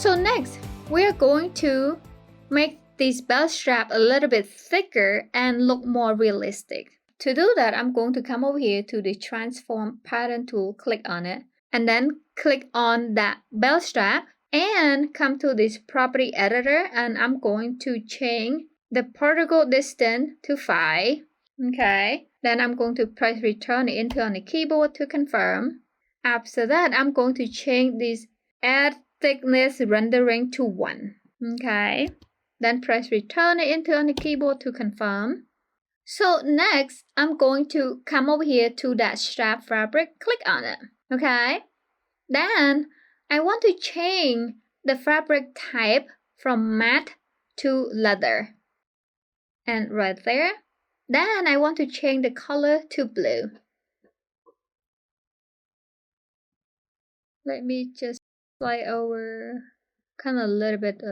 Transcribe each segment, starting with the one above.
So next, we're going to make this belt strap a little bit thicker and look more realistic. To do that, I'm going to come over here to the transform pattern tool, click on it, and then click on that belt strap and come to this property editor, and I'm going to change the particle distance to 5. Okay, then I'm going to press return and enter on the keyboard to confirm. After that, I'm going to change this add thickness rendering to 1. Okay, then press return and enter on the keyboard to confirm. So next, I'm going to come over here to that strap fabric, click on it. Okay, then I want to change the fabric type from matte to leather. And right there, then I want to change the color to blue. Let me just slide over kind of a little bit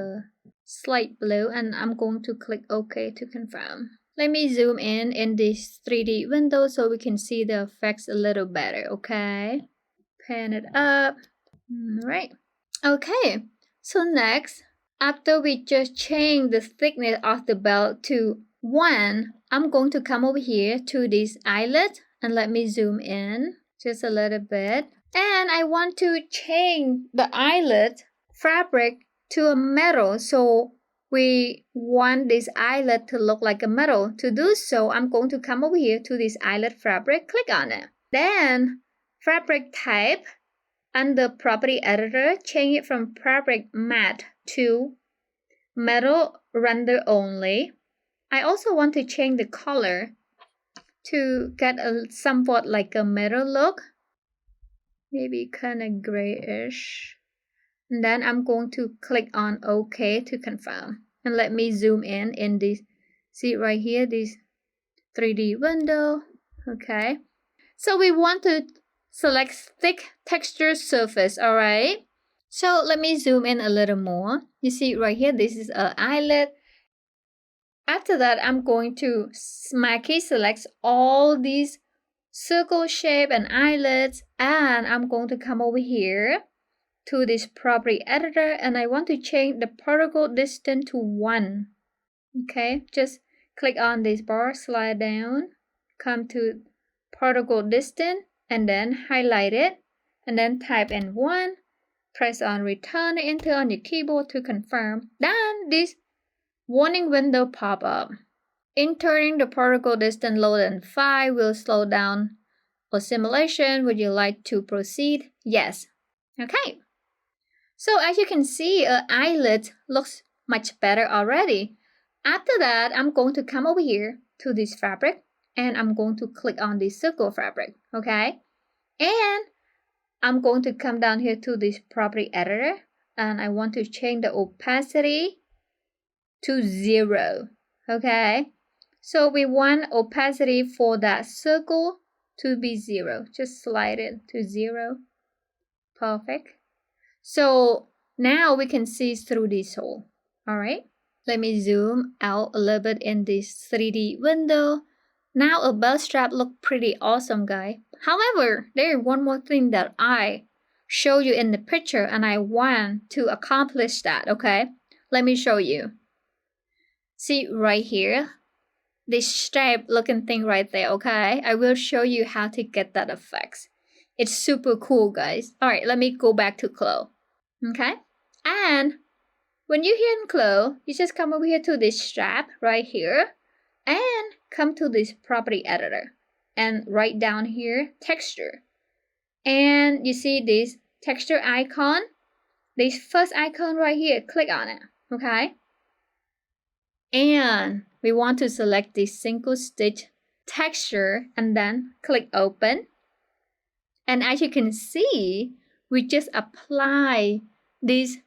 slight blue, and I'm going to click OK to confirm. Let me zoom in this 3D window so we can see the effects a little better, okay? Pan it up. Alright. Okay, so next, after we just change the thickness of the belt to 1, I'm going to come over here to this eyelet and let me zoom in just a little bit. And I want to change the eyelet fabric to a metal, so we want this eyelet to look like a metal. To do so, I'm going to come over here to this eyelet fabric, click on it. Then fabric type, under property editor, change it from fabric matte to metal render only. I also want to change the color to get a somewhat like a metal look, maybe kind of grayish. And then I'm going to click on OK to confirm. And let me zoom in this, see right here, this 3D window. Okay, so we want to select thick texture surface, alright? So let me zoom in a little more. You see right here, this is an eyelet. After that, I'm going to smacky select all these circle shape and eyelets, and I'm going to come over here to this property editor, and I want to change the particle distance to 1. Okay, just click on this bar, slide down, come to particle distance, and then highlight it, and then type in 1, press on return, enter on your keyboard to confirm. Then this warning window pop up. Entering the particle distance lower than 5 will slow down our simulation. Would you like to proceed? Yes. Okay. So as you can see, an eyelet looks much better already. After that, I'm going to come over here to this fabric, and I'm going to click on this circle fabric, okay? And I'm going to come down here to this property editor, and I want to change the opacity to 0, okay? So we want opacity for that circle to be 0. Just slide it to 0. Perfect. So now we can see through this hole. Alright, let me zoom out a little bit in this 3D window. Now a belt strap looks pretty awesome, guys. However, there is one more thing that I show you in the picture, and I want to accomplish that, okay? Let me show you. See right here, this stripe looking thing right there, okay? I will show you how to get that effect. It's super cool, guys. Alright, let me go back to CLO. Okay? And when you're here in CLO, you just come over here to this strap right here and come to this property editor and write down here texture. And you see this texture icon, this first icon right here, click on it, okay? And we want to select this single stitch texture and then click open. And as you can see, we just apply this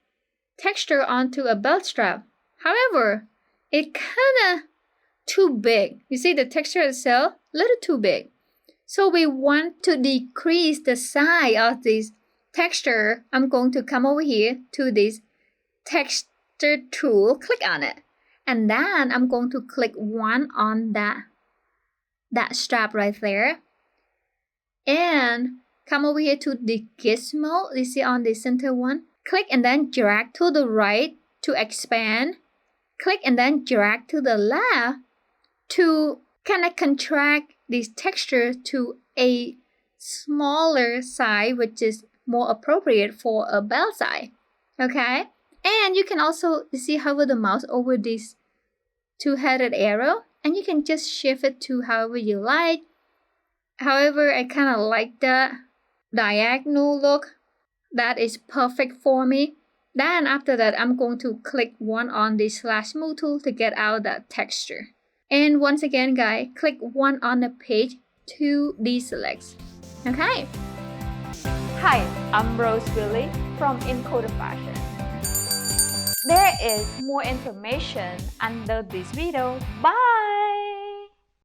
texture onto a belt strap. However, it kind of too big. You see the texture itself, a little too big. So we want to decrease the size of this texture. I'm going to come over here to this texture tool, click on it. And then I'm going to click 1 on that strap right there. And come over here to the gizmo, you see on the center one, Click and then drag to the right to expand. Click and then drag to the left to kind of contract this texture to a smaller size, which is more appropriate for a bell size. Okay? And you can also hover the mouse over this two-headed arrow, and you can just shift it to however you like. However, I kind of like the diagonal look. That is perfect for me. Then after that, I'm going to click one on the slash move tool to get out that texture. And once again, guys, click one on the page to deselect. Okay. Hi, I'm Rose Billy from encoderfashion. There is more information under this video. Bye!